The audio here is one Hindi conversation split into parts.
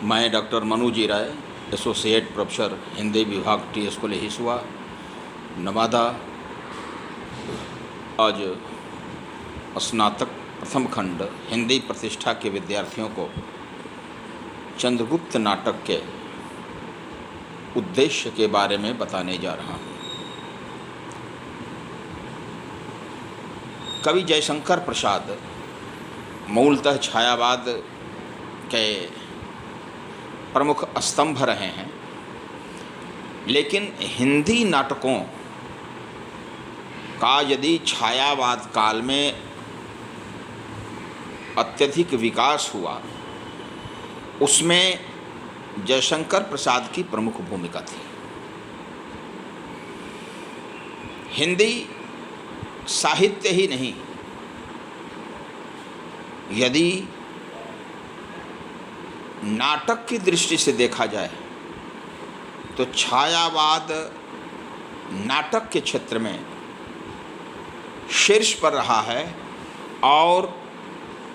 मैं डॉक्टर मनु जी राय, एसोसिएट प्रोफेसर हिंदी विभाग TS कॉलेज हिसुआ, नवादा। आज स्नातक प्रथम खंड हिंदी प्रतिष्ठा के विद्यार्थियों को चंद्रगुप्त नाटक के उद्देश्य के बारे में बताने जा रहा हूँ। कवि जयशंकर प्रसाद मूलतः छायावाद के प्रमुख स्तंभ रहे हैं, लेकिन हिंदी नाटकों का यदि छायावाद काल में अत्यधिक विकास हुआ, उसमें जयशंकर प्रसाद की प्रमुख भूमिका थी। हिंदी साहित्य ही नहीं, यदि नाटक की दृष्टि से देखा जाए तो छायावाद नाटक के क्षेत्र में शीर्ष पर रहा है, और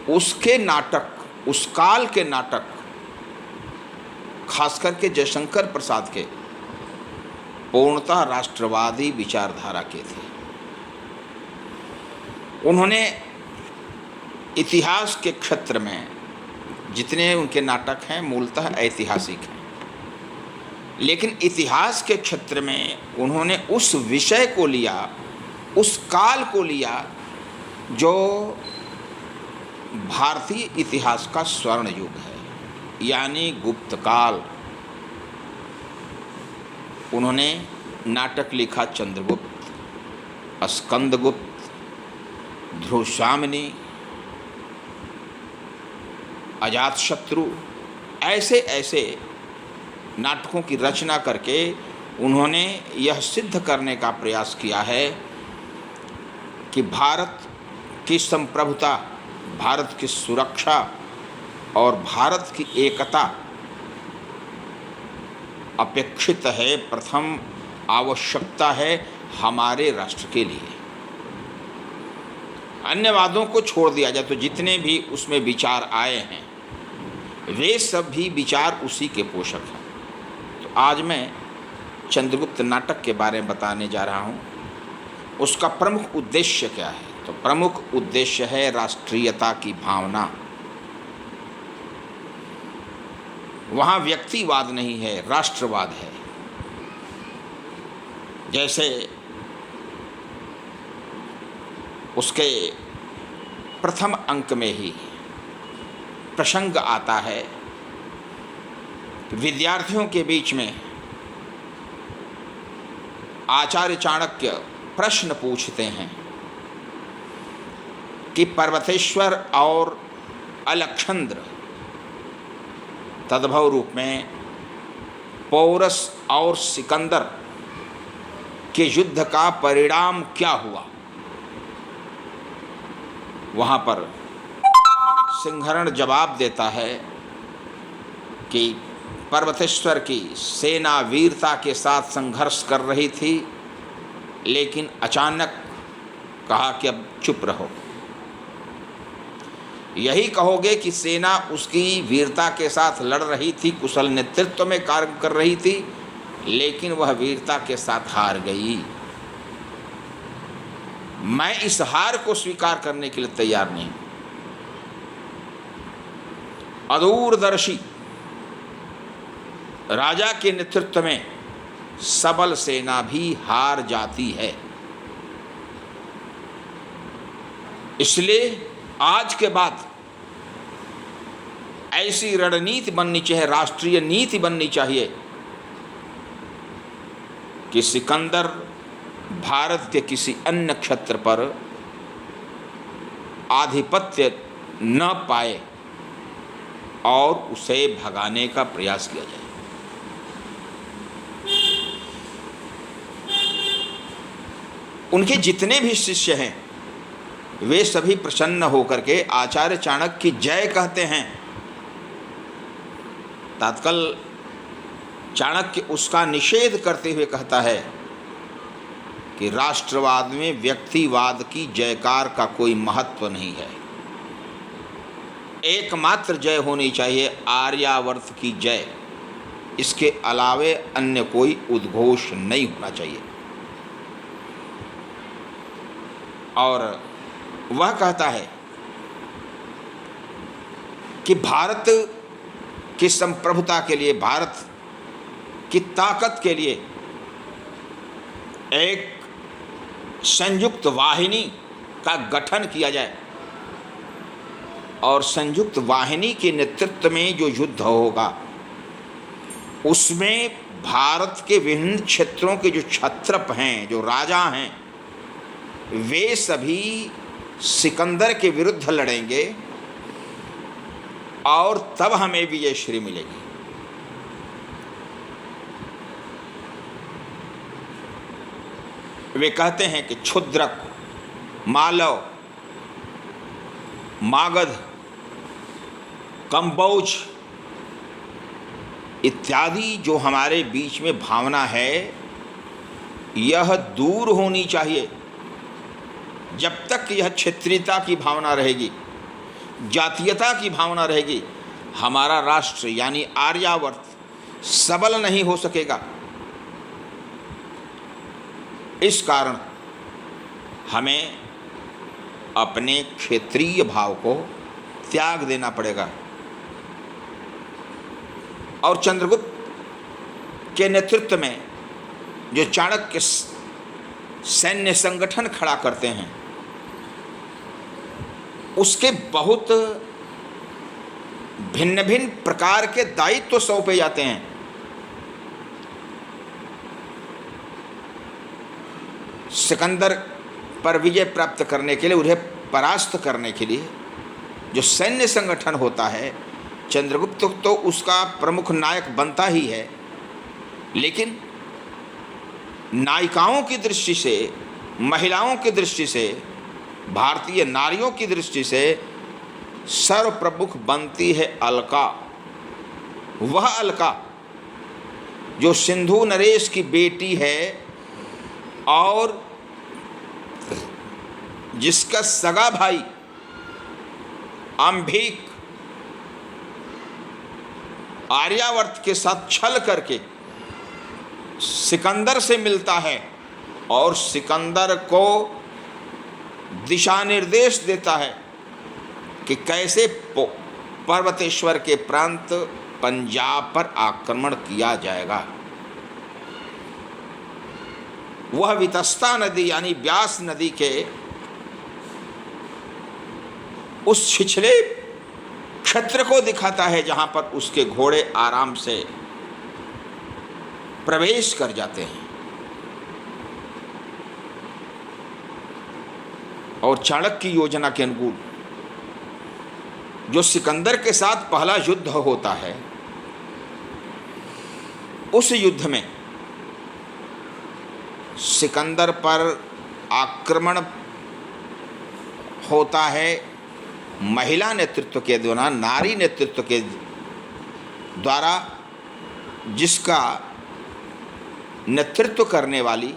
उसके नाटक, उस काल के नाटक, खास करके जयशंकर प्रसाद के, पूर्णतः राष्ट्रवादी विचारधारा के थे। उन्होंने इतिहास के क्षेत्र में जितने उनके नाटक हैं मूलतः ऐतिहासिक हैं, लेकिन इतिहास के क्षेत्र में उन्होंने उस विषय को लिया, उस काल को लिया जो भारतीय इतिहास का स्वर्ण युग है, यानी गुप्त काल। उन्होंने नाटक लिखा चंद्रगुप्त, स्कंदगुप्त, ध्रुवशामिनी, अजातशत्रु, ऐसे ऐसे नाटकों की रचना करके उन्होंने यह सिद्ध करने का प्रयास किया है कि भारत की संप्रभुता, भारत की सुरक्षा और भारत की एकता अपेक्षित है, प्रथम आवश्यकता है हमारे राष्ट्र के लिए। अन्य वादों को छोड़ दिया जाए तो जितने भी उसमें विचार आए हैं वे सब भी विचार उसी के पोषक हैं। तो आज मैं चंद्रगुप्त नाटक के बारे में बताने जा रहा हूँ। उसका प्रमुख उद्देश्य क्या है? तो प्रमुख उद्देश्य है राष्ट्रीयता की भावना। वहाँ व्यक्तिवाद नहीं है, राष्ट्रवाद है। जैसे उसके प्रथम अंक में ही प्रसंग आता है, विद्यार्थियों के बीच में आचार्य चाणक्य प्रश्न पूछते हैं कि पर्वतेश्वर और अलक्षंद्र तद्भव रूप में पौरस और सिकंदर के युद्ध का परिणाम क्या हुआ? वहाँ पर सिंहरण जवाब देता है कि पर्वतेश्वर की सेना वीरता के साथ संघर्ष कर रही थी, लेकिन अचानक कहा कि अब चुप रहो। यही कहोगे कि सेना उसकी वीरता के साथ लड़ रही थी, कुशल नेतृत्व में कार्य कर रही थी, लेकिन वह वीरता के साथ हार गई। मैं इस हार को स्वीकार करने के लिए तैयार नहीं। अदूरदर्शी राजा के नेतृत्व में सबल सेना भी हार जाती है। इसलिए आज के बाद ऐसी रणनीति बननी चाहिए, राष्ट्रीय नीति बननी चाहिए कि सिकंदर भारत के किसी अन्य क्षेत्र पर आधिपत्य न पाए और उसे भगाने का प्रयास किया जाए। उनके जितने भी शिष्य हैं वे सभी प्रसन्न होकर के आचार्य चाणक्य की जय कहते हैं। तत्काल चाणक्य उसका निषेध करते हुए कहता है कि राष्ट्रवाद में व्यक्तिवाद की जयकार का कोई महत्व नहीं है। एकमात्र जय होनी चाहिए, आर्यावर्त की जय। इसके अलावे अन्य कोई उद्घोष नहीं होना चाहिए। और वह कहता है कि भारत की संप्रभुता के लिए, भारत की ताकत के लिए एक संयुक्त वाहिनी का गठन किया जाए और संयुक्त वाहिनी के नेतृत्व में जो युद्ध होगा उसमें भारत के विभिन्न क्षेत्रों के जो क्षत्रप हैं, जो राजा हैं, वे सभी सिकंदर के विरुद्ध लड़ेंगे और तब हमें विजयश्री मिलेगी। वे कहते हैं कि क्षुद्रक, मालव, मागध, कंबोज इत्यादि जो हमारे बीच में भावना है, यह दूर होनी चाहिए। जब तक यह क्षेत्रीयता की भावना रहेगी, जातीयता की भावना रहेगी, हमारा राष्ट्र यानी आर्यावर्त सबल नहीं हो सकेगा। इस कारण हमें अपने क्षेत्रीय भाव को त्याग देना पड़ेगा। और चंद्रगुप्त के नेतृत्व में जो चाणक्य सैन्य संगठन खड़ा करते हैं, उसके बहुत भिन्न भिन्न प्रकार के दायित्व सौंपे जाते हैं। सिकंदर पर विजय प्राप्त करने के लिए, उन्हें परास्त करने के लिए जो सैन्य संगठन होता है, चंद्रगुप्त तो उसका प्रमुख नायक बनता ही है, लेकिन नायिकाओं की दृष्टि से, महिलाओं की दृष्टि से, भारतीय नारियों की दृष्टि से सर्वप्रमुख बनती है अलका। वह अलका जो सिंधु नरेश की बेटी है और जिसका सगा भाई अंभिक आर्यावर्त के साथ छल करके सिकंदर से मिलता है और सिकंदर को दिशा निर्देश देता है कि कैसे पर्वतेश्वर के प्रांत पंजाब पर आक्रमण किया जाएगा। वह वितस्ता नदी यानी व्यास नदी के उस छिछले क्षेत्र को दिखाता है जहां पर उसके घोड़े आराम से प्रवेश कर जाते हैं। और चाणक्य की योजना के अनुकूल जो सिकंदर के साथ पहला युद्ध होता है, उस युद्ध में सिकंदर पर आक्रमण होता है महिला नेतृत्व के द्वारा, नारी नेतृत्व के द्वारा, जिसका नेतृत्व करने वाली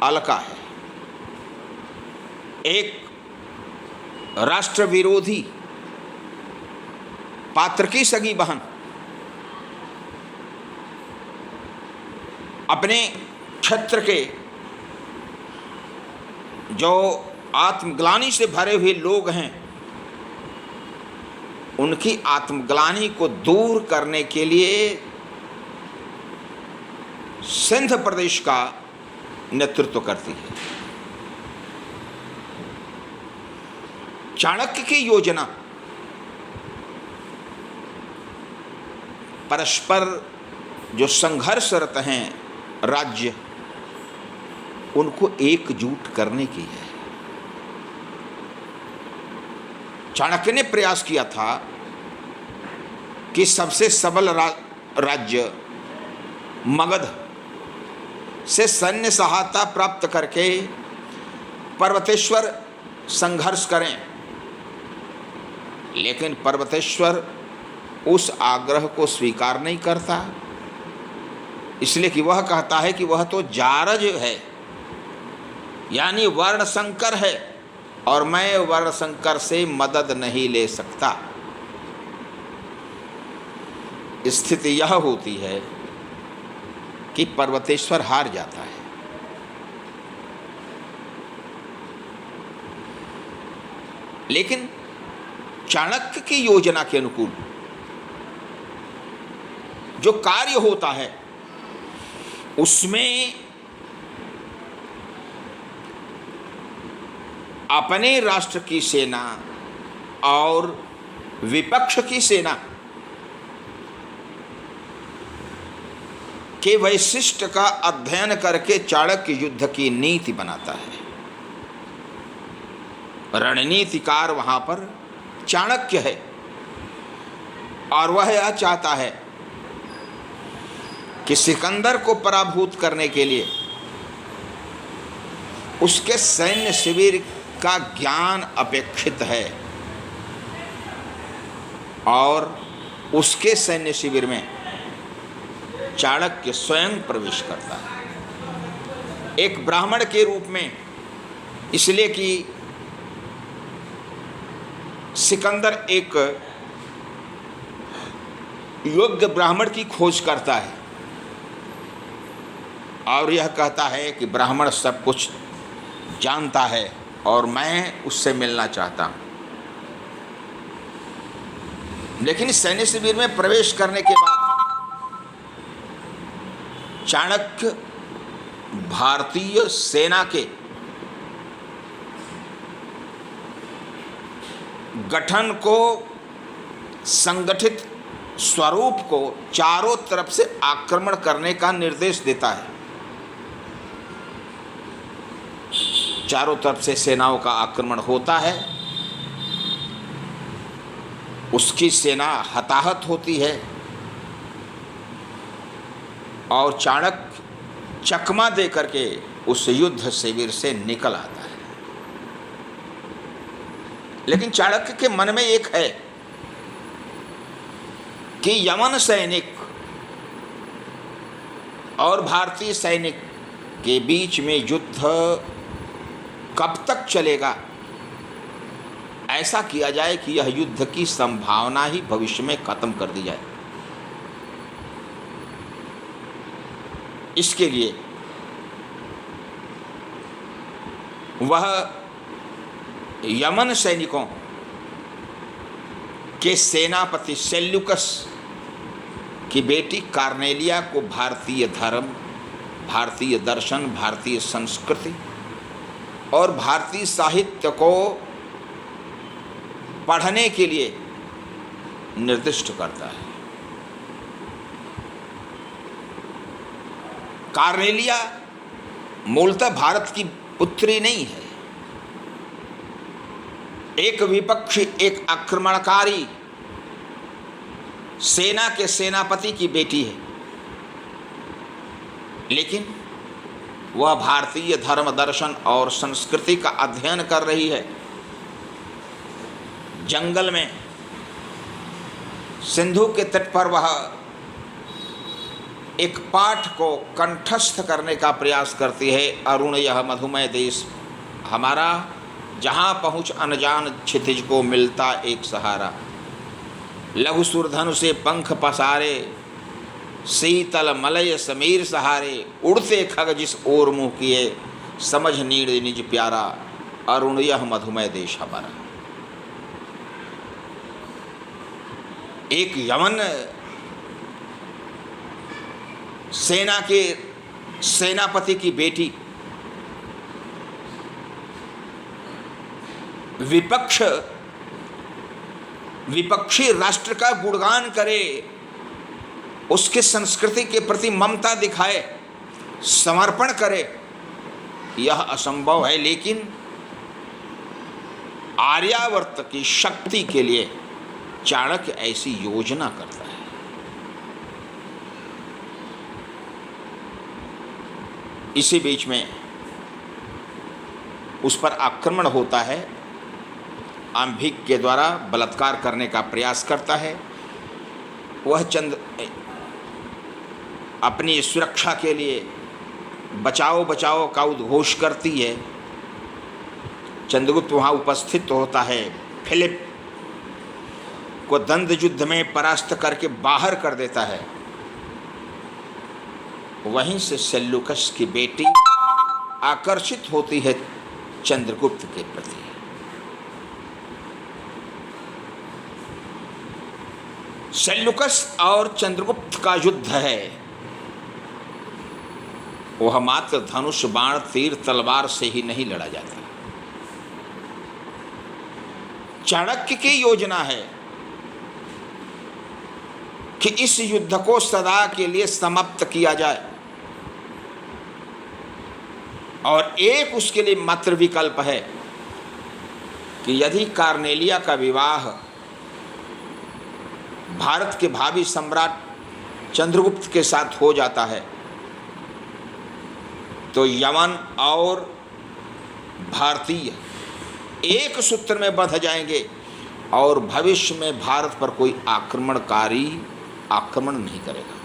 अलका है। एक राष्ट्र विरोधी पात्र की सगी बहन अपने क्षेत्र के जो आत्मग्लानि से भरे हुए लोग हैं, उनकी आत्मग्लानि को दूर करने के लिए सिंध प्रदेश का नेतृत्व करती है। चाणक्य की योजना परस्पर जो संघर्षरत हैं राज्य, उनको एकजुट करने की है। चाणक्य ने प्रयास किया था कि सबसे सबल राज्य मगध से सैन्य सहायता प्राप्त करके पर्वतेश्वर संघर्ष करें, लेकिन पर्वतेश्वर उस आग्रह को स्वीकार नहीं करता, इसलिए कि वह कहता है कि वह तो जारज है, यानी वर्ण संकर है और मैं वर्ण संकर से मदद नहीं ले सकता। स्थिति यह होती है कि पर्वतेश्वर हार जाता है। लेकिन चाणक्य की योजना के अनुकूल जो कार्य होता है उसमें अपने राष्ट्र की सेना और विपक्ष की सेना के वैशिष्ट्य का अध्ययन करके चाणक्य युद्ध की नीति बनाता है। रणनीतिकार वहां पर चाणक्य है और वह यह चाहता है कि सिकंदर को पराभूत करने के लिए उसके सैन्य शिविर का ज्ञान अपेक्षित है और उसके सैन्य शिविर में चाणक्य स्वयं प्रवेश करता है एक ब्राह्मण के रूप में, इसलिए कि सिकंदर एक योग्य ब्राह्मण की खोज करता है और यह कहता है कि ब्राह्मण सब कुछ जानता है और मैं उससे मिलना चाहता हूं। लेकिन सैन्य शिविर में प्रवेश करने के बाद चाणक्य भारतीय सेना के गठन को, संगठित स्वरूप को चारों तरफ से आक्रमण करने का निर्देश देता है। चारों तरफ से सेनाओं का आक्रमण होता है, उसकी सेना हताहत होती है और चाणक्य चकमा दे करके उस युद्ध शिविर से निकल आता है। लेकिन चाणक्य के मन में एक है कि यमन सैनिक और भारतीय सैनिक के बीच में युद्ध कब तक चलेगा। ऐसा किया जाए कि यह युद्ध की संभावना ही भविष्य में खत्म कर दी जाए। इसके लिए वह यमन सैनिकों के सेनापति सेल्यूकस की बेटी कार्नेलिया को भारतीय धर्म, भारतीय दर्शन, भारतीय संस्कृति और भारतीय साहित्य को पढ़ने के लिए निर्दिष्ट करता है। कार्नेलिया मूलतः भारत की पुत्री नहीं है, एक विपक्षी, एक आक्रमणकारी सेना के सेनापति की बेटी है। लेकिन वह भारतीय धर्म, दर्शन और संस्कृति का अध्ययन कर रही है। जंगल में सिंधु के तट पर वह एक पाठ को कंठस्थ करने का प्रयास करती है। अरुण यह मधुमय देश हमारा, जहाँ पहुँच अनजान क्षितिज को मिलता एक सहारा। लघु सुरधनु से पंख पसारे, शीतल मलय समीर सहारे। उड़ते खग जिस ओर मुँह किए, समझ नीड़ निज प्यारा। अरुण यह मधुमय देश हमारा। एक यमन सेना के सेनापति की बेटी विपक्षी राष्ट्र का गुणगान करे, उसके संस्कृति के प्रति ममता दिखाए, समर्पण करे, यह असंभव है। लेकिन आर्यावर्त की शक्ति के लिए चाणक्य ऐसी योजना करता है। इसी बीच में उस पर आक्रमण होता है। अंभिक के द्वारा बलात्कार करने का प्रयास करता है। वह अपनी सुरक्षा के लिए बचाओ बचाओ का उद्घोष करती है। चंद्रगुप्त वहाँ उपस्थित होता है। फिलिप को द्वंद्व युद्ध में परास्त करके बाहर कर देता है, वहीं से सेल्यूकस की बेटी आकर्षित होती है चंद्रगुप्त के प्रति। सेल्यूकस और चंद्रगुप्त का युद्ध है, वह मात्र धनुष बाण तीर तलवार से ही नहीं लड़ा जाता। चाणक्य की योजना है कि इस युद्ध को सदा के लिए समाप्त किया जाए, और एक उसके लिए मात्र विकल्प है कि यदि कार्नेलिया का विवाह भारत के भावी सम्राट चंद्रगुप्त के साथ हो जाता है तो यवन और भारतीय एक सूत्र में बंध जाएंगे और भविष्य में भारत पर कोई आक्रमणकारी आक्रमण नहीं करेगा।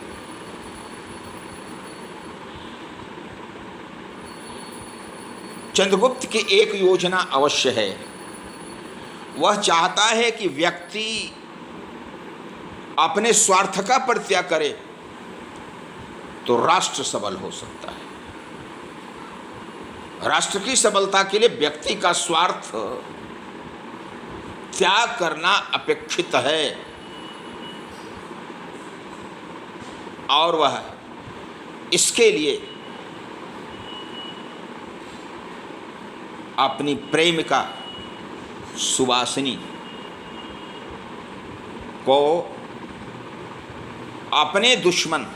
चंद्रगुप्त की एक योजना अवश्य है, वह चाहता है कि व्यक्ति अपने स्वार्थ का परित्याग करे तो राष्ट्र सबल हो सकता है। राष्ट्र की सबलता के लिए व्यक्ति का स्वार्थ त्याग करना अपेक्षित है, और वह इसके लिए अपनी प्रेमिका सुवासिनी को अपने दुश्मन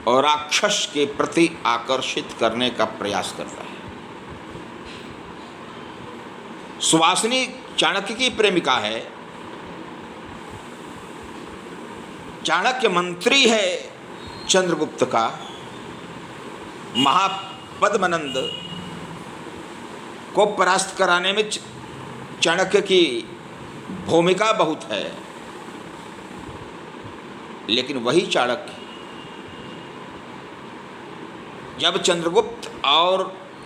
और राक्षस के प्रति आकर्षित करने का प्रयास करता है। सुवासिनी चाणक्य की प्रेमिका है, चाणक्य मंत्री है चंद्रगुप्त का, महापद्मनंद को परास्त कराने में चाणक्य की भूमिका बहुत है, लेकिन वही चाणक्य जब चंद्रगुप्त और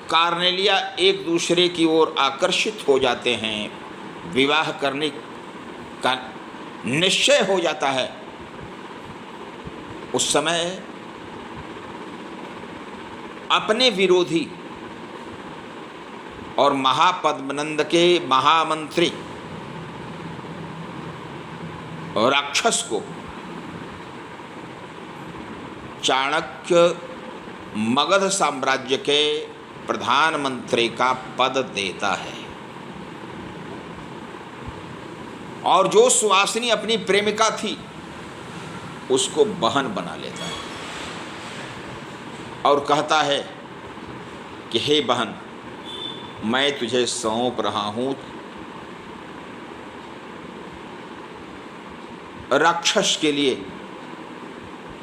कार्नेलिया एक दूसरे की ओर आकर्षित हो जाते हैं, विवाह करने का निश्चय हो जाता है, उस समय अपने विरोधी और महापद्मनंद के महामंत्री और राक्षस को चाणक्य मगध साम्राज्य के प्रधानमंत्री का पद देता है, और जो सुवासिनी अपनी प्रेमिका थी उसको बहन बना लेता है और कहता है कि हे बहन, मैं तुझे सौंप रहा हूं राक्षस के लिए,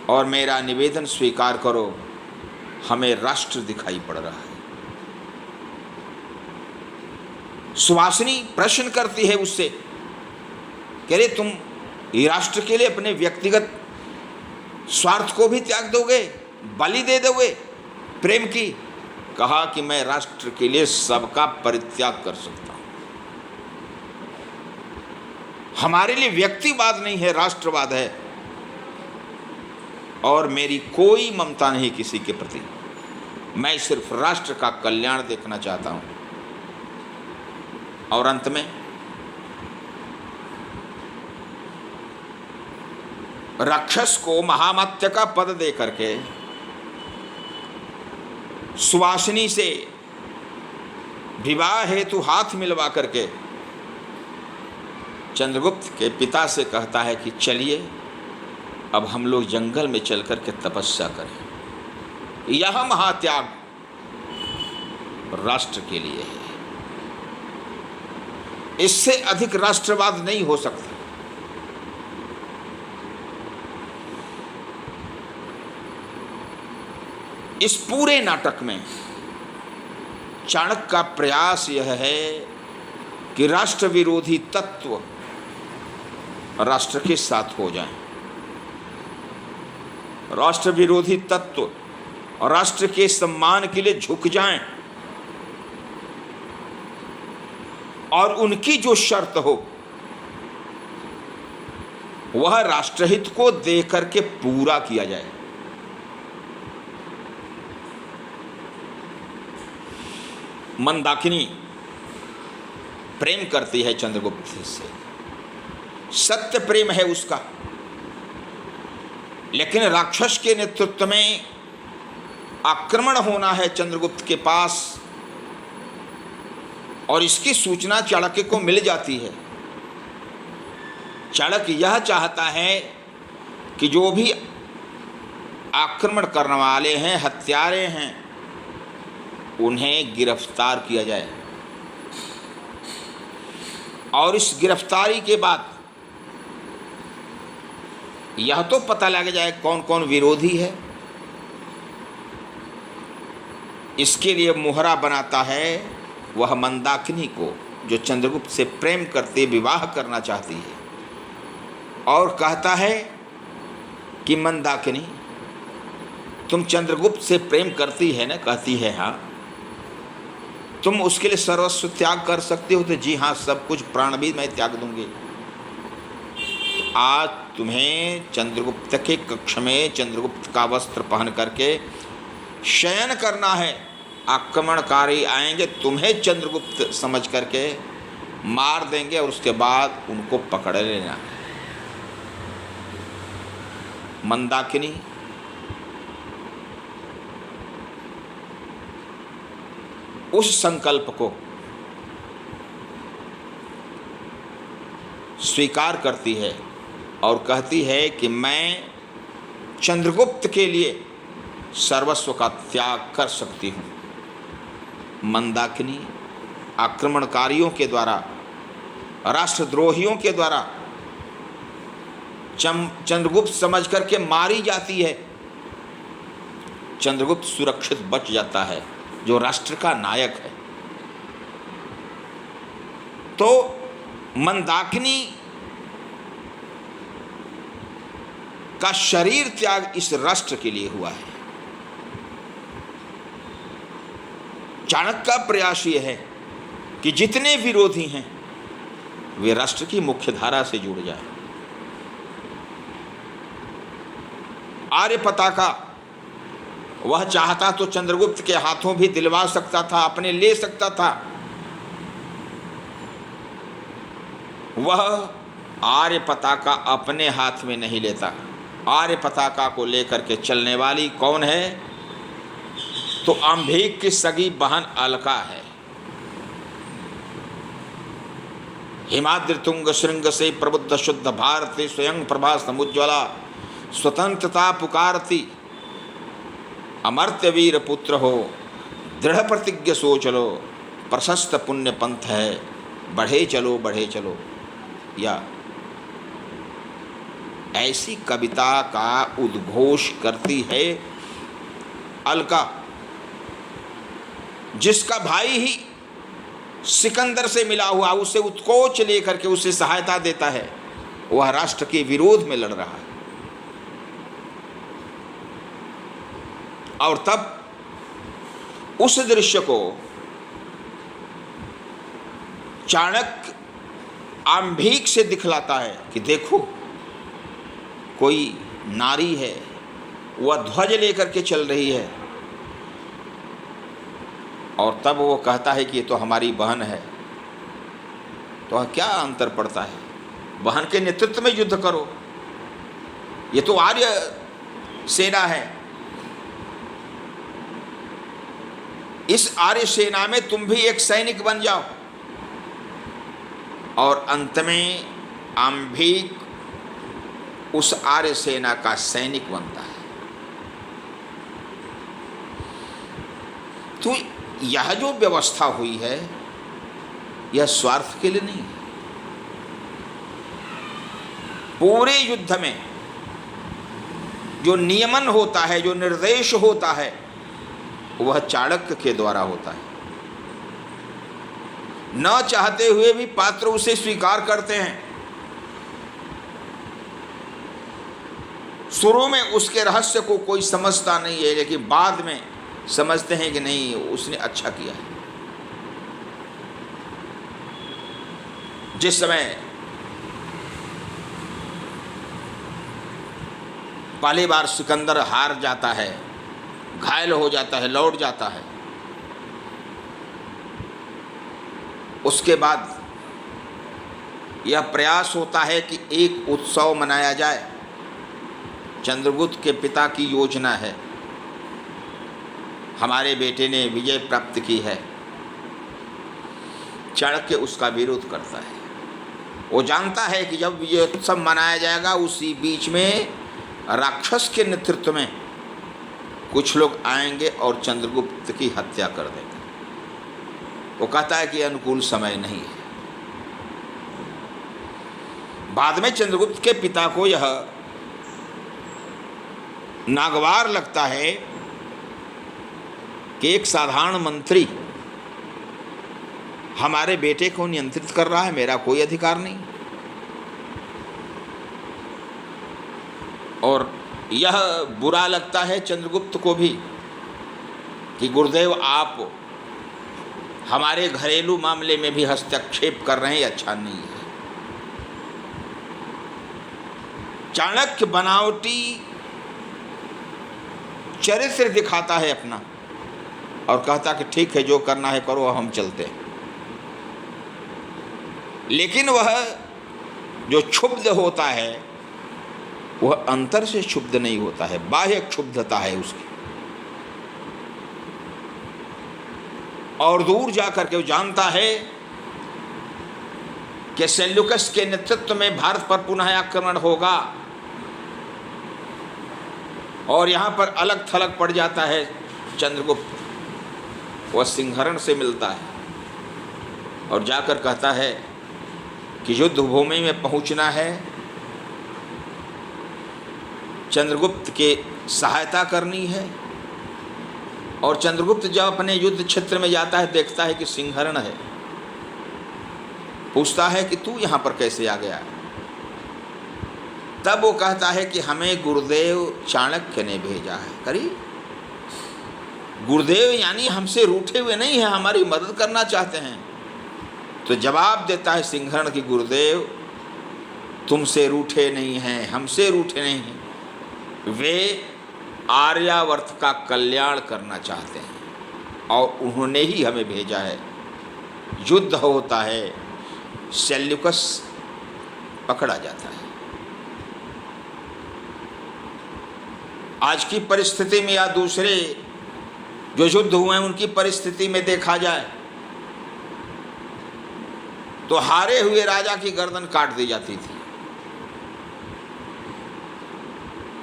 और मेरा निवेदन स्वीकार करो, हमें राष्ट्र दिखाई पड़ रहा है। सुवासिनी प्रश्न करती है उससे, कह रहे तुम ये राष्ट्र के लिए अपने व्यक्तिगत स्वार्थ को भी त्याग दोगे, बलि दे दोगे प्रेम की? कहा कि मैं राष्ट्र के लिए सबका परित्याग कर सकता हूं। हमारे लिए व्यक्तिवाद नहीं है, राष्ट्रवाद है, और मेरी कोई ममता नहीं किसी के प्रति, मैं सिर्फ राष्ट्र का कल्याण देखना चाहता हूं। और अंत में राक्षस को महामत्य का पद दे करके सुवासिनी से विवाह हेतु हाथ मिलवा करके चंद्रगुप्त के पिता से कहता है कि चलिए अब हम लोग जंगल में चल कर के तपस्या करें। यह महात्याग राष्ट्र के लिए है, इससे अधिक राष्ट्रवाद नहीं हो सकता। इस पूरे नाटक में चाणक्य का प्रयास यह है कि राष्ट्र विरोधी तत्व राष्ट्र के साथ हो जाएं, राष्ट्र विरोधी तत्व और राष्ट्र के सम्मान के लिए झुक जाएं, और उनकी जो शर्त हो वह राष्ट्रहित को देख करके पूरा किया जाए। मंदाकिनी प्रेम करती है चंद्रगुप्त से, सत्य प्रेम है उसका, लेकिन राक्षस के नेतृत्व में आक्रमण होना है चंद्रगुप्त के पास, और इसकी सूचना चाणक्य को मिल जाती है। चाणक्य यह चाहता है कि जो भी आक्रमण करने वाले हैं, हत्यारे हैं, उन्हें गिरफ्तार किया जाए, और इस गिरफ्तारी के बाद यह तो पता लग जाए कौन कौन विरोधी है। इसके लिए मोहरा बनाता है वह मंदाकिनी को, जो चंद्रगुप्त से प्रेम करते विवाह करना चाहती है, और कहता है कि मंदाकिनी तुम चंद्रगुप्त से प्रेम करती है ना? कहती है हाँ। तुम उसके लिए सर्वस्व त्याग कर सकते हो? तो जी हाँ, सब कुछ, प्राण भी मैं त्याग दूंगी। तो आज तुम्हें चंद्रगुप्त के कक्ष में चंद्रगुप्त का वस्त्र पहन करके शयन करना है। आक्रमणकारी आएंगे, तुम्हें चंद्रगुप्त समझ करके मार देंगे, और उसके बाद उनको पकड़ लेना है। मंदाकिनी उस संकल्प को स्वीकार करती है और कहती है कि मैं चंद्रगुप्त के लिए सर्वस्व का त्याग कर सकती हूँ। मंदाकिनी आक्रमणकारियों के द्वारा, राष्ट्रद्रोहियों के द्वारा चंद्रगुप्त समझ करके मारी जाती है। चंद्रगुप्त सुरक्षित बच जाता है, जो राष्ट्र का नायक है। तो मंदाकिनी का शरीर त्याग इस राष्ट्र के लिए हुआ है। चाणक्य का प्रयास यह है कि जितने विरोधी हैं वे राष्ट्र की मुख्य धारा से जुड़ जाए। आर्य पताका वह चाहता तो चंद्रगुप्त के हाथों भी दिलवा सकता था, अपने ले सकता था। वह आर्य पताका अपने हाथ में नहीं लेता। आर्य पताका को लेकर के चलने वाली कौन है? तो अंभिक की सगी बहन अलका है। हिमाद्रि तुंग श्रृंग से प्रबुद्ध शुद्ध भारती, स्वयं प्रभा समुज्ज्वला, स्वतंत्रता पुकारती, अमर्त्य वीर पुत्र हो, दृढ़ प्रतिज्ञ सो चलो, प्रशस्त पुण्य पंथ है, बढ़े चलो बढ़े चलो। या ऐसी कविता का उद्घोष करती है अलका, जिसका भाई ही सिकंदर से मिला हुआ, उसे उत्कोच लेकर के उसे सहायता देता है। वह राष्ट्र के विरोध में लड़ रहा है। और तब उस दृश्य को चाणक्य अंभिक से दिखलाता है कि देखो कोई नारी है, वह ध्वज लेकर के चल रही है, और तब वो कहता है कि ये तो हमारी बहन है। तो क्या अंतर पड़ता है? बहन के नेतृत्व में युद्ध करो, ये तो आर्य सेना है। इस आर्य सेना में तुम भी एक सैनिक बन जाओ। और अंत में अंभिक उस आर्य सेना का सैनिक बनता है। तो यह जो व्यवस्था हुई है, यह स्वार्थ के लिए नहीं है। पूरे युद्ध में जो नियमन होता है, जो निर्देश होता है, वह चाणक्य के द्वारा होता है। न चाहते हुए भी पात्र उसे स्वीकार करते हैं। शुरू में उसके रहस्य को कोई समझता नहीं है, लेकिन बाद में समझते हैं कि नहीं, उसने अच्छा किया है। जिस समय पहली बार सिकंदर हार जाता है, घायल हो जाता है, लौट जाता है। उसके बाद यह प्रयास होता है कि एक उत्सव मनाया जाए। चंद्रगुप्त के पिता की योजना है, हमारे बेटे ने विजय प्राप्त की है। चाणक्य उसका विरोध करता है। वो जानता है कि जब विजय उत्सव मनाया जाएगा उसी बीच में राक्षस के नेतृत्व में कुछ लोग आएंगे और चंद्रगुप्त की हत्या कर देंगे। वो कहता है कि अनुकूल समय नहीं है। बाद में चंद्रगुप्त के पिता को यह नागवार लगता है कि एक साधारण मंत्री हमारे बेटे को नियंत्रित कर रहा है, मेरा कोई अधिकार नहीं। और यह बुरा लगता है चंद्रगुप्त को भी कि गुरुदेव आप हमारे घरेलू मामले में भी हस्तक्षेप कर रहे हैं, अच्छा नहीं है। चाणक्य बनावटी चरित्र दिखाता है अपना और कहता कि ठीक है, जो करना है करो, हम चलते हैं। लेकिन वह जो क्षुब्ध होता है वह अंतर से क्षुब्ध नहीं होता है, बाह्य क्षुब्धता है उसकी। और दूर जाकर के वो जानता है कि सेल्यूकस के नेतृत्व में भारत पर पुनः आक्रमण होगा और यहाँ पर अलग थलग पड़ जाता है चंद्रगुप्त। वह सिंहरण से मिलता है और जाकर कहता है कि युद्ध भूमि में पहुँचना है, चंद्रगुप्त के सहायता करनी है। और चंद्रगुप्त जब अपने युद्ध क्षेत्र में जाता है देखता है कि सिंहरण है, पूछता है कि तू यहाँ पर कैसे आ गया। तब वो कहता है कि हमें गुरुदेव चाणक्य ने भेजा है। करी गुरुदेव यानी हमसे रूठे हुए नहीं हैं, हमारी मदद करना चाहते हैं। तो जवाब देता है सिंहरण कि गुरुदेव तुमसे रूठे नहीं हैं, हमसे रूठे नहीं हैं, वे आर्यावर्त का कल्याण करना चाहते हैं और उन्होंने ही हमें भेजा है। युद्ध होता है, सेल्यूकस पकड़ा जाता है। आज की परिस्थिति में या दूसरे जो युद्ध हुए हैं उनकी परिस्थिति में देखा जाए तो हारे हुए राजा की गर्दन काट दी जाती थी।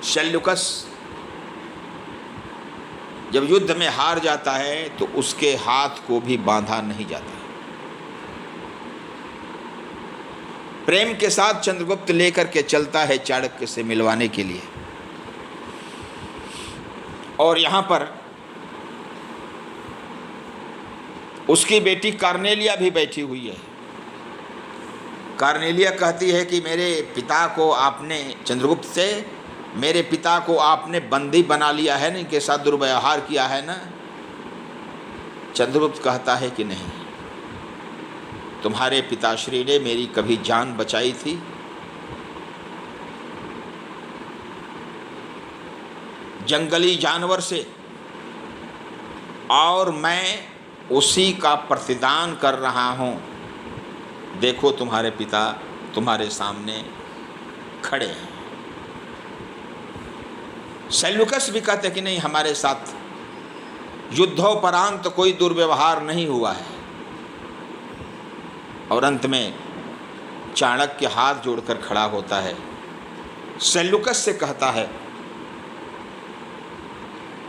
सेल्यूकस जब युद्ध में हार जाता है तो उसके हाथ को भी बांधा नहीं जाता। प्रेम के साथ चंद्रगुप्त लेकर के चलता है चाणक्य से मिलवाने के लिए। और यहाँ पर उसकी बेटी कार्नेलिया भी बैठी हुई है। कार्नेलिया कहती है कि मेरे पिता को आपने, चंद्रगुप्त से, मेरे पिता को आपने बंदी बना लिया है ना, इनके साथ दुर्व्यवहार किया है ना। चंद्रगुप्त कहता है कि नहीं, तुम्हारे पिताश्री ने मेरी कभी जान बचाई थी। जंगली जानवर से, और मैं उसी का प्रतिदान कर रहा हूँ। देखो तुम्हारे पिता तुम्हारे सामने खड़े हैं। सेल्यूकस भी कहते कि नहीं, हमारे साथ युद्धोपरांत कोई दुर्व्यवहार नहीं हुआ है। और अंत में चाणक्य हाथ जोड़कर खड़ा होता है, सेल्यूकस से कहता है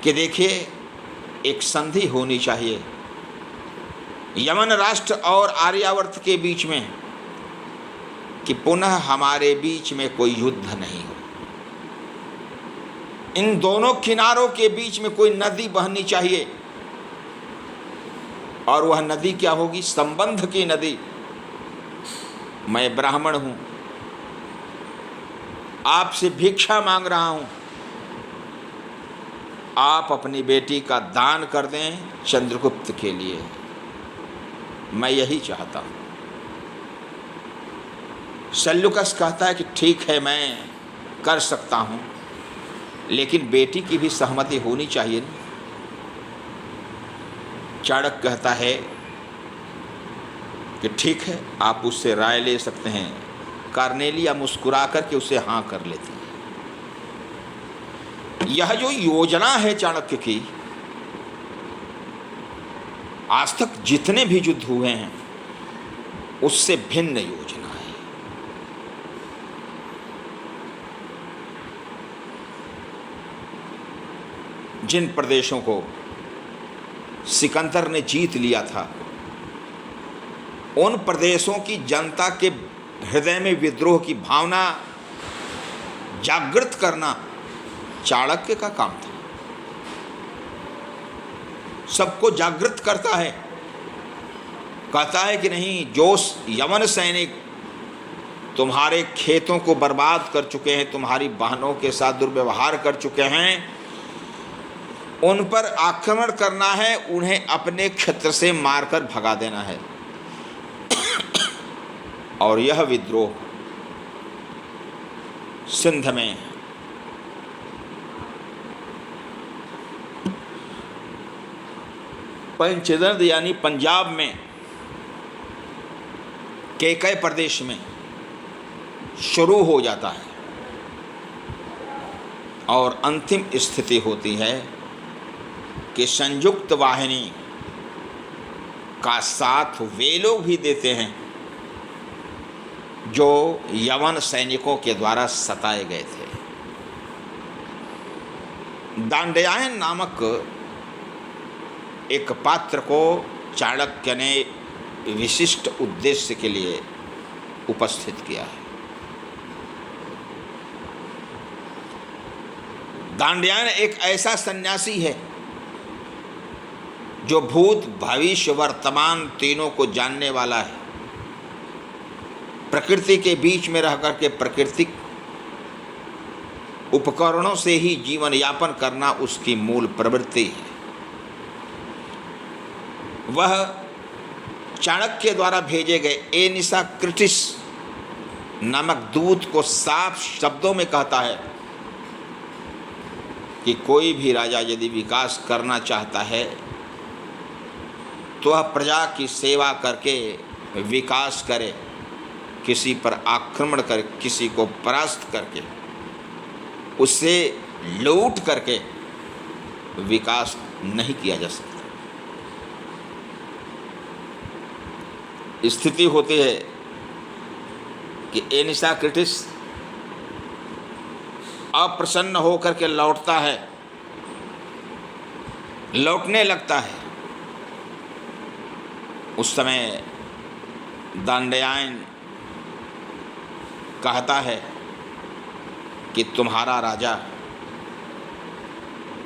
कि देखिए, एक संधि होनी चाहिए यमन राष्ट्र और आर्यावर्त के बीच में कि पुनः हमारे बीच में कोई युद्ध नहीं हो। इन दोनों किनारों के बीच में कोई नदी बहनी चाहिए, और वह नदी क्या होगी? संबंध की नदी। मैं ब्राह्मण हूं, आपसे भिक्षा मांग रहा हूं, आप अपनी बेटी का दान कर दें चंद्रगुप्त के लिए, मैं यही चाहता हूं। सेल्यूकस कहता है कि ठीक है, मैं कर सकता हूं, लेकिन बेटी की भी सहमति होनी चाहिए ना। चाणक्य कहता है कि ठीक है, आप उससे राय ले सकते हैं। कार्नेलिया मुस्कुरा करके उसे हाँ कर लेती है। यह जो योजना है चाणक्य की, आज तक जितने भी युद्ध हुए हैं उससे भिन्न योजना है। जिन प्रदेशों को सिकंदर ने जीत लिया था, उन प्रदेशों की जनता के हृदय में विद्रोह की भावना जागृत करना चाणक्य का काम था। सबको जागृत करता है, कहता है कि नहीं, जो यवन सैनिक तुम्हारे खेतों को बर्बाद कर चुके हैं, तुम्हारी बहनों के साथ दुर्व्यवहार कर चुके हैं, उन पर आक्रमण करना है, उन्हें अपने क्षेत्र से मारकर भगा देना है। और यह विद्रोह सिंध में पंचदर्द यानी पंजाब में कैकय प्रदेश में शुरू हो जाता है और अंतिम स्थिति होती है कि संयुक्त वाहिनी का साथ वे लोग भी देते हैं जो यवन सैनिकों के द्वारा सताए गए थे। दांडयायन नामक एक पात्र को चाणक्य ने विशिष्ट उद्देश्य के लिए उपस्थित किया है। दांडयायन एक ऐसा सन्यासी है जो भूत, भविष्य, वर्तमान तीनों को जानने वाला है। प्रकृति के बीच में रह करके प्राकृतिक उपकरणों से ही जीवन यापन करना उसकी मूल प्रवृत्ति है। वह चाणक्य द्वारा भेजे गए एनिसाक्रिटिस नामक दूत को साफ शब्दों में कहता है कि कोई भी राजा यदि विकास करना चाहता है तो वह प्रजा की सेवा करके विकास करे, किसी पर आक्रमण कर, किसी को परास्त करके, उससे लूट करके विकास नहीं किया जा सकता। स्थिति होती है कि एनिसाक्रिटिस अप्रसन्न होकर के लौटने लगता है। उस समय दांडयायन कहता है कि तुम्हारा राजा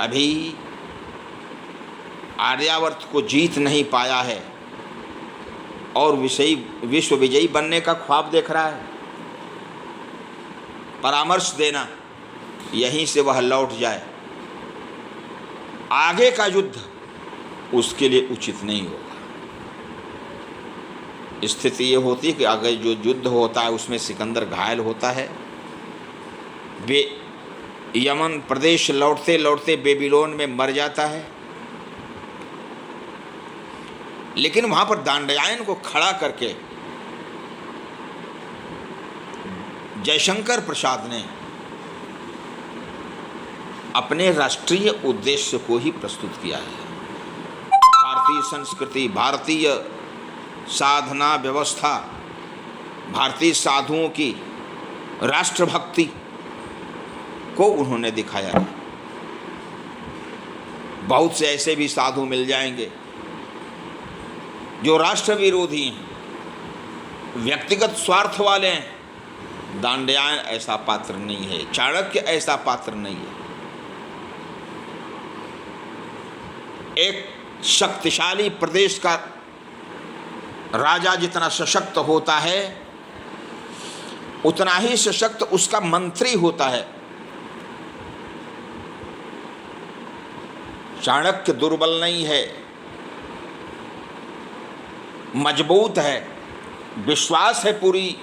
अभी आर्यावर्त को जीत नहीं पाया है और विश्व विजयी बनने का ख्वाब देख रहा है। परामर्श देना यहीं से वह लौट जाए, आगे का युद्ध उसके लिए उचित नहीं होगा। स्थिति ये होती है कि अगर जो युद्ध होता है उसमें सिकंदर घायल होता है, वे यमन प्रदेश लौटते लौटते बेबीलोन में मर जाता है। लेकिन वहाँ पर दांडयायन को खड़ा करके जयशंकर प्रसाद ने अपने राष्ट्रीय उद्देश्य को ही प्रस्तुत किया है। भारतीय संस्कृति, भारतीय साधना व्यवस्था, भारतीय साधुओं की राष्ट्रभक्ति को उन्होंने दिखाया है। बहुत से ऐसे भी साधु मिल जाएंगे जो राष्ट्र विरोधी हैं, व्यक्तिगत स्वार्थ वाले हैं। दांडयायन ऐसा पात्र नहीं है, चाणक्य ऐसा पात्र नहीं है। एक शक्तिशाली प्रदेश का राजा जितना सशक्त होता है उतना ही सशक्त उसका मंत्री होता है। चाणक्य दुर्बल नहीं है, मजबूत है। विश्वास है पूरी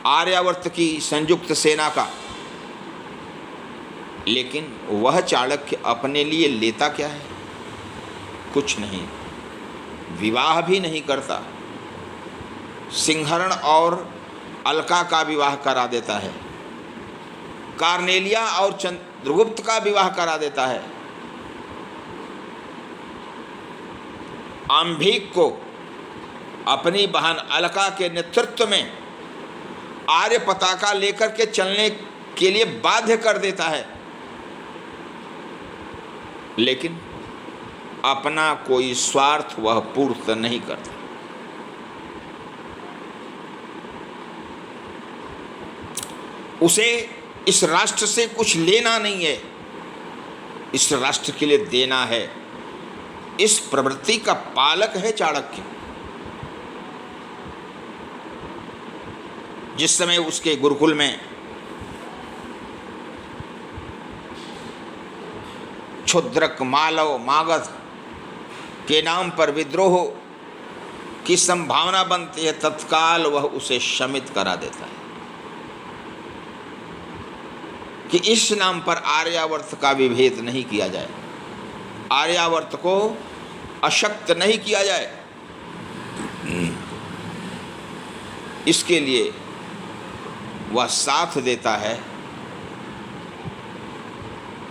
आर्यावर्त की संयुक्त सेना का लेकिन वह चाणक्य अपने लिए लेता क्या है? कुछ नहीं, विवाह भी नहीं करता, सिंहरण और अलका का विवाह करा देता है, कार्नेलिया और चंद्रगुप्त का विवाह करा देता है, अंभिक को अपनी बहन अलका के नेतृत्व में आर्य पताका लेकर के चलने के लिए बाध्य कर देता है, लेकिन अपना कोई स्वार्थ वह पूर्ति नहीं करता। उसे इस राष्ट्र से कुछ लेना नहीं है, इस राष्ट्र के लिए देना है। इस प्रवृत्ति का पालक है चाणक्य। जिस समय उसके गुरुकुल में क्षुद्रक, मालव, मागध के नाम पर विद्रोह की संभावना बनती है, तत्काल वह उसे शमित करा देता है कि इस नाम पर आर्यावर्त का विभेद नहीं किया जाए, आर्यावर्त को अशक्त नहीं किया जाए। इसके लिए वह साथ देता है,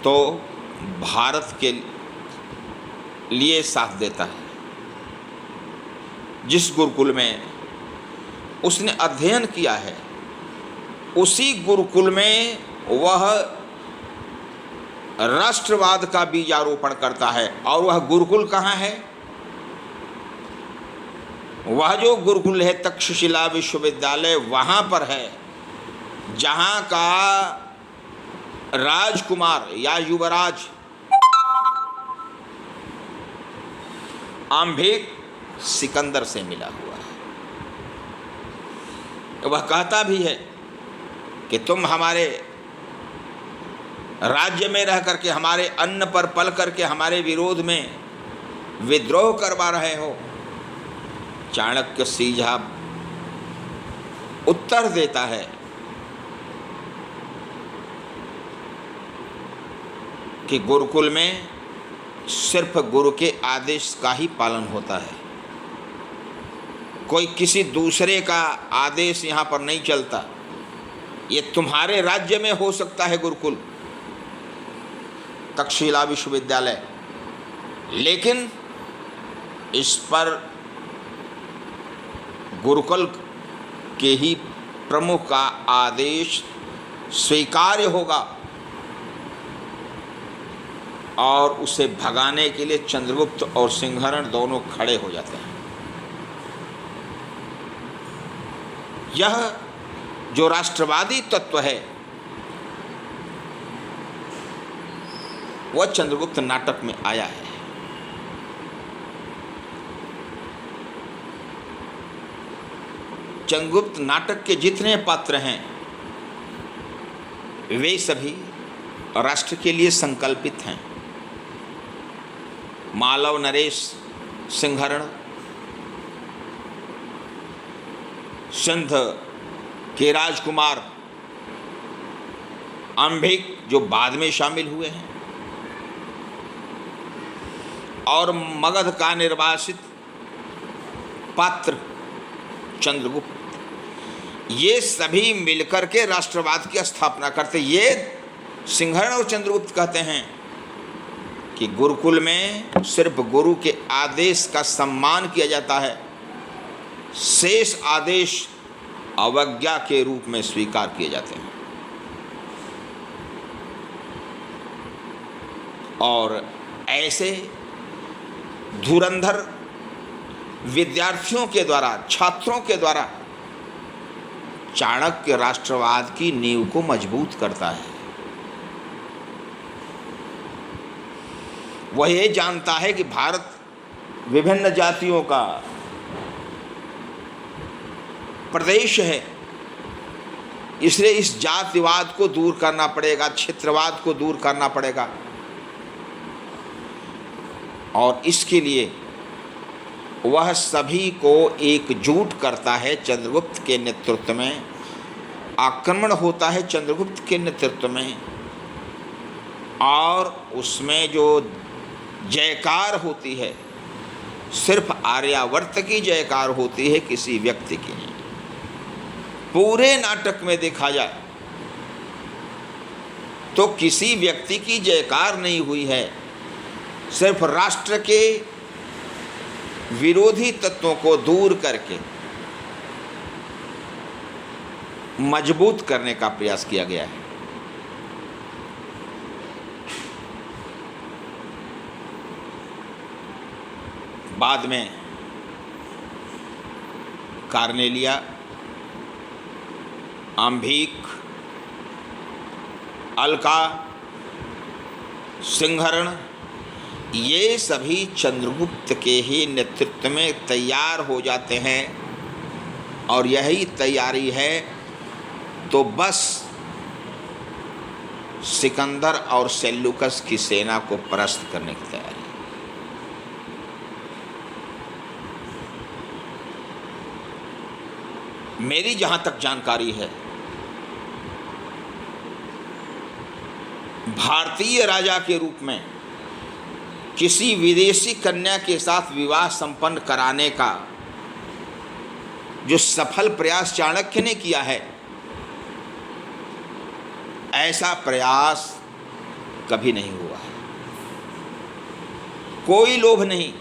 तो भारत के लिए साथ देता है। जिस गुरुकुल में उसने अध्ययन किया है, उसी गुरुकुल में वह राष्ट्रवाद का बीजारोपण करता है। और वह गुरुकुल कहाँ है? वह जो गुरुकुल है तक्षशिला विश्वविद्यालय, वहाँ पर है, जहाँ का राजकुमार या युवराज अंभिक सिकंदर से मिला हुआ है। वह कहता भी है कि तुम हमारे राज्य में रह करके, हमारे अन्न पर पल करके हमारे विरोध में विद्रोह करवा रहे हो। चाणक्य सीधा उत्तर देता है कि गुरुकुल में सिर्फ गुरु के आदेश का ही पालन होता है, कोई किसी दूसरे का आदेश यहाँ पर नहीं चलता। ये तुम्हारे राज्य में हो सकता है गुरुकुल, तक्षशिला विश्वविद्यालय, लेकिन इस पर गुरुकुल के ही प्रमुख का आदेश स्वीकार्य होगा। और उसे भगाने के लिए चंद्रगुप्त और सिंहरण दोनों खड़े हो जाते हैं। यह जो राष्ट्रवादी तत्व है, वह चंद्रगुप्त नाटक में आया है। चंद्रगुप्त नाटक के जितने पात्र हैं, वे सभी राष्ट्र के लिए संकल्पित हैं। मालव, नरेश, सिंहरण, सिंध के राजकुमार, अंभिक जो बाद में शामिल हुए हैं, और मगध का निर्वासित पात्र चंद्रगुप्त, ये सभी मिलकर के राष्ट्रवाद की स्थापना करते। ये सिंहरण और चंद्रगुप्त कहते हैं कि गुरुकुल में सिर्फ गुरु के आदेश का सम्मान किया जाता है, शेष आदेश अवज्ञा के रूप में स्वीकार किए जाते हैं। और ऐसे धुरंधर विद्यार्थियों के द्वारा, छात्रों के द्वारा चाणक्य राष्ट्रवाद की नींव को मजबूत करता है। वह ये जानता है कि भारत विभिन्न जातियों का प्रदेश है, इसलिए इस जातिवाद को दूर करना पड़ेगा, क्षेत्रवाद को दूर करना पड़ेगा। और इसके लिए वह सभी को एकजुट करता है। चंद्रगुप्त के नेतृत्व में आक्रमण होता है, चंद्रगुप्त के नेतृत्व में और उसमें जो जयकार होती है सिर्फ आर्यावर्त की जयकार होती है, किसी व्यक्ति की नहीं। पूरे नाटक में देखा जाए तो किसी व्यक्ति की जयकार नहीं हुई है, सिर्फ राष्ट्र के विरोधी तत्वों को दूर करके मजबूत करने का प्रयास किया गया है। बाद में कार्नेलिया, आम्भीक, अलका, सिंहरण, ये सभी चंद्रगुप्त के ही नेतृत्व में तैयार हो जाते हैं। और यही तैयारी है तो बस सिकंदर और सेल्यूकस की सेना को परास्त करने की तैयारी। मेरी जहां तक जानकारी है, भारतीय राजा के रूप में किसी विदेशी कन्या के साथ विवाह संपन्न कराने का जो सफल प्रयास चाणक्य ने किया है, ऐसा प्रयास कभी नहीं हुआ है। कोई लोभ नहीं।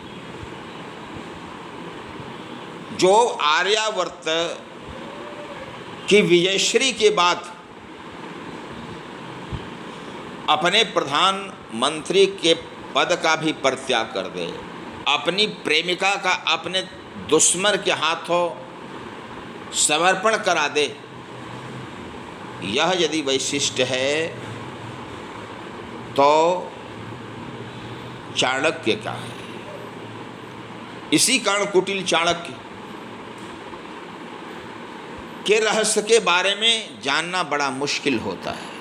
जो आर्यावर्त की विजयश्री के बाद अपने प्रधानमंत्री के पद का भी परित्याग कर दे, अपनी प्रेमिका का अपने दुश्मन के हाथों समर्पण करा दे, यह यदि वैशिष्ट है तो चाणक्य का है। इसी कारण कुटिल चाणक्य के रहस्य के बारे में जानना बड़ा मुश्किल होता है।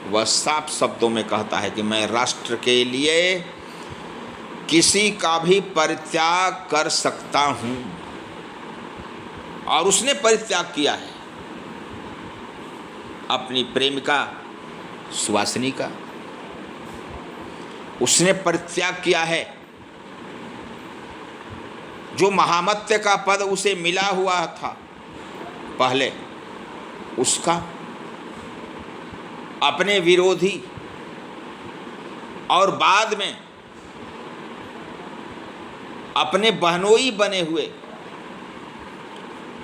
वह साफ शब्दों में कहता है कि मैं राष्ट्र के लिए किसी का भी परित्याग कर सकता हूं, और उसने परित्याग किया है अपनी प्रेमिका सुवासिनी का। उसने परित्याग किया है जो महामत्य का पद उसे मिला हुआ था पहले, उसका, अपने विरोधी, और बाद में अपने बहनोई बने हुए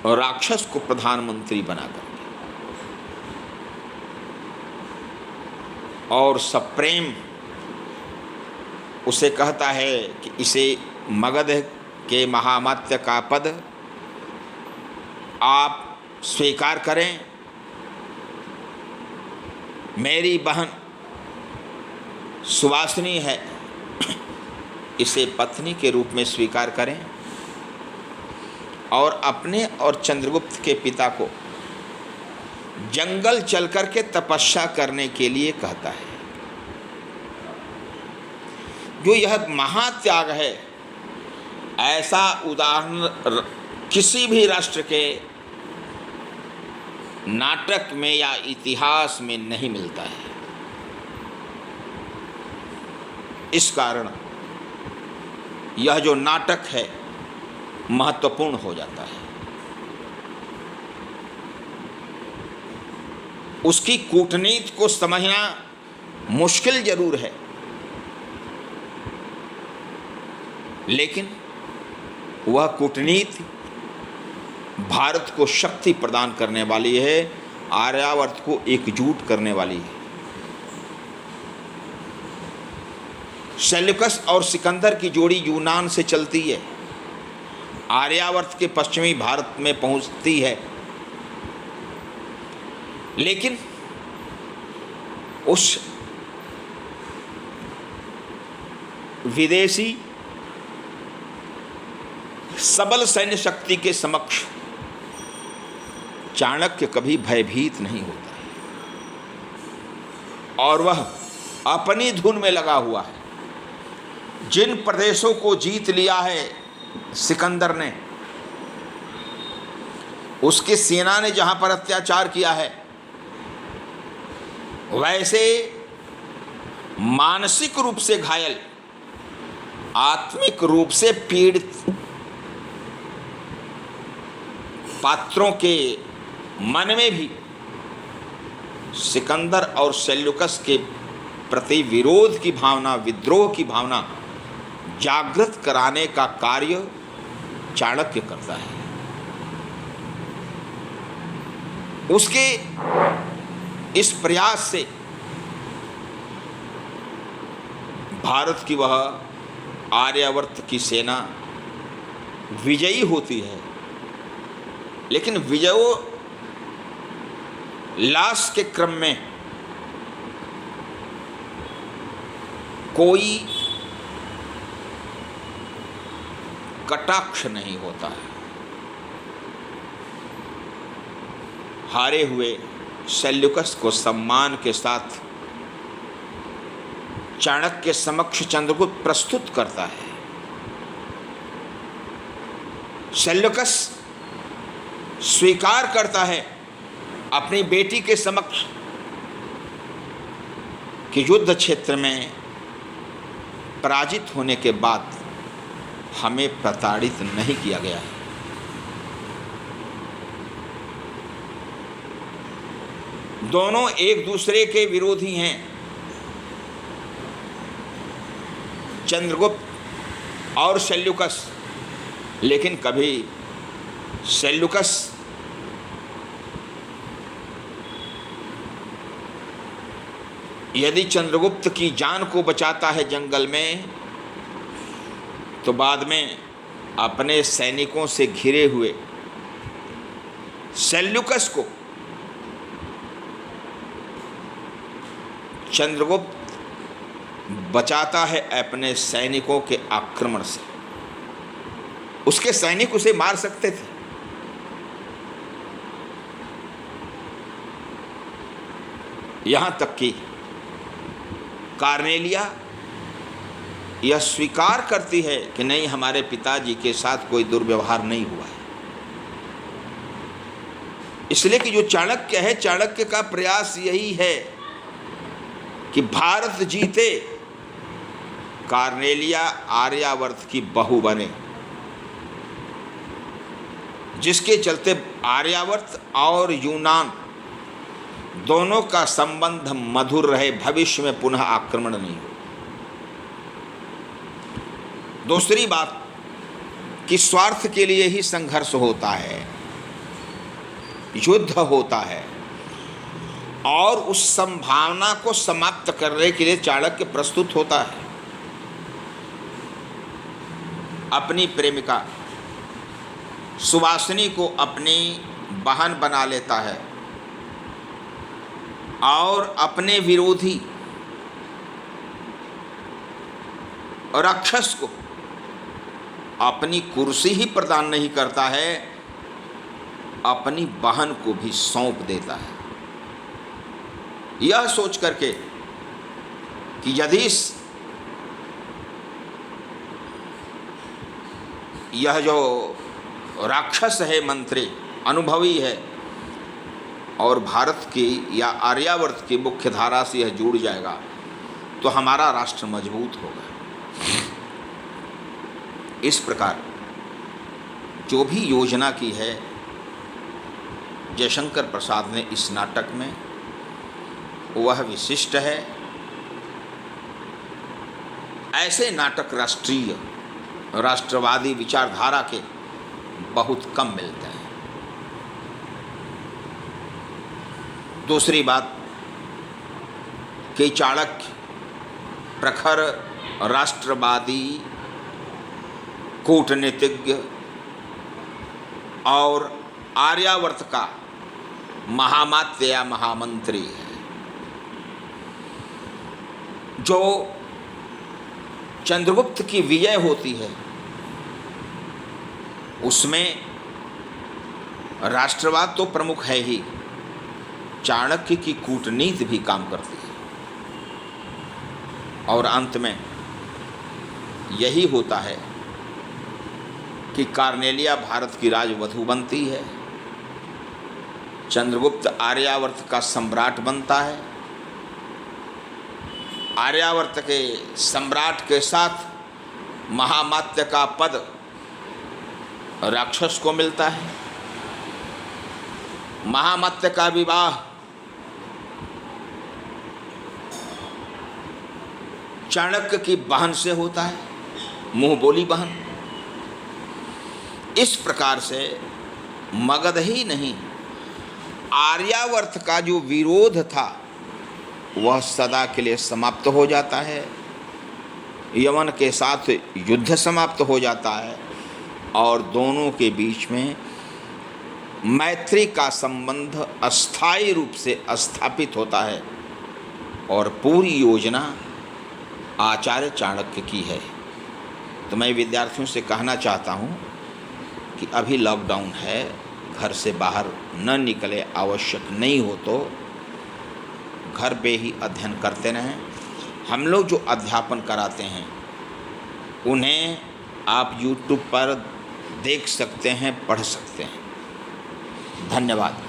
राक्षस को प्रधानमंत्री बनाकर, और सप्रेम उसे कहता है कि इसे मगध के महामात्य का पद आप स्वीकार करें, मेरी बहन सुवासिनी है, इसे पत्नी के रूप में स्वीकार करें, और अपने और चंद्रगुप्त के पिता को जंगल चल करके तपस्या करने के लिए कहता है। जो यह महात्याग है, ऐसा उदाहरण किसी भी राष्ट्र के नाटक में या इतिहास में नहीं मिलता है। इस कारण यह जो नाटक है महत्वपूर्ण हो जाता है। उसकी कूटनीति को समझना मुश्किल जरूर है, लेकिन वह कूटनीति भारत को शक्ति प्रदान करने वाली है, आर्यावर्त को एकजुट करने वाली है। सेल्यूकस और सिकंदर की जोड़ी यूनान से चलती है, आर्यावर्त के पश्चिमी भारत में पहुंचती है, लेकिन उस विदेशी सबल सैन्य शक्ति के समक्ष चाणक्य कभी भयभीत नहीं होता है, और वह अपनी धुन में लगा हुआ है। जिन प्रदेशों को जीत लिया है सिकंदर ने, उसकी सेना ने जहां पर अत्याचार किया है, वैसे मानसिक रूप से घायल, आत्मिक रूप से पीड़ित पात्रों के मन में भी सिकंदर और सेल्यूकस के प्रति विरोध की भावना, विद्रोह की भावना जागृत कराने का कार्य चाणक्य करता है। उसके इस प्रयास से भारत की वह आर्यावर्त की सेना विजयी होती है, लेकिन विजयोल्लास के क्रम में कोई कटाक्ष नहीं होता है। हारे हुए सेल्यूकस को सम्मान के साथ चाणक्य के समक्ष चंद्रगुप्त प्रस्तुत करता है। सेल्यूकस स्वीकार करता है अपनी बेटी के समक्ष कि युद्ध क्षेत्र में पराजित होने के बाद हमें प्रताड़ित नहीं किया गया है। दोनों एक दूसरे के विरोधी हैं। चंद्रगुप्त और सेल्यूकस, लेकिन कभी सेल्यूकस यदि चंद्रगुप्त की जान को बचाता है जंगल में, तो बाद में अपने सैनिकों से घिरे हुए सेल्यूकस को चंद्रगुप्त बचाता है अपने सैनिकों के आक्रमण से। उसके सैनिक उसे मार सकते थे, यहां तक कि कार्नेलिया यह स्वीकार करती है कि नहीं, हमारे पिताजी के साथ कोई दुर्व्यवहार नहीं हुआ है। इसलिए कि जो चाणक्य है, चाणक्य का प्रयास यही है कि भारत जीते, कार्नेलिया आर्यावर्त की बहू बने, जिसके चलते आर्यावर्त और यूनान दोनों का संबंध मधुर रहे, भविष्य में पुनः आक्रमण नहीं हो। दूसरी बात कि स्वार्थ के लिए ही संघर्ष होता है, युद्ध होता है, और उस संभावना को समाप्त करने के लिए चाणक्य प्रस्तुत होता है। अपनी प्रेमिका सुवासिनी को अपनी बहन बना लेता है और अपने विरोधी राक्षस को अपनी कुर्सी ही प्रदान नहीं करता है, अपनी बहन को भी सौंप देता है, यह सोच करके कि यदि यह जो राक्षस है मंत्री अनुभवी है और भारत की या आर्यावर्त की मुख्य धारा से यह जुड़ जाएगा तो हमारा राष्ट्र मजबूत होगा। इस प्रकार जो भी योजना की है जयशंकर प्रसाद ने इस नाटक में, वह विशिष्ट है। ऐसे नाटक राष्ट्रीय राष्ट्रवादी विचारधारा के बहुत कम मिलते हैं। दूसरी बात कि चाणक्य प्रखर राष्ट्रवादी कूटनीतिज्ञ और आर्यावर्त का महामात्य या महामंत्री है, जो चंद्रगुप्त की विजय होती है उसमें राष्ट्रवाद तो प्रमुख है ही, चाणक्य की कूटनीति भी काम करती है। और अंत में यही होता है कि कार्नेलिया भारत की राजवधू बनती है, चंद्रगुप्त आर्यावर्त का सम्राट बनता है आर्यावर्त के सम्राट के साथ महामात्य का पद राक्षस को मिलता है। महामात्य का विवाह चाणक्य की बहन से होता है, मुंह बोली बहन। इस प्रकार से मगध ही नहीं, आर्यावर्त का जो विरोध था वह सदा के लिए समाप्त हो जाता है। यमन के साथ युद्ध समाप्त हो जाता है और दोनों के बीच में मैत्री का संबंध अस्थायी रूप से स्थापित होता है और पूरी योजना आचार्य चाणक्य की है। तो मैं विद्यार्थियों से कहना चाहता हूँ कि अभी लॉकडाउन है, घर से बाहर न निकले, आवश्यक नहीं हो तो घर पे ही अध्ययन करते रहें। हम लोग जो अध्यापन कराते हैं उन्हें आप YouTube पर देख सकते हैं, पढ़ सकते हैं। धन्यवाद।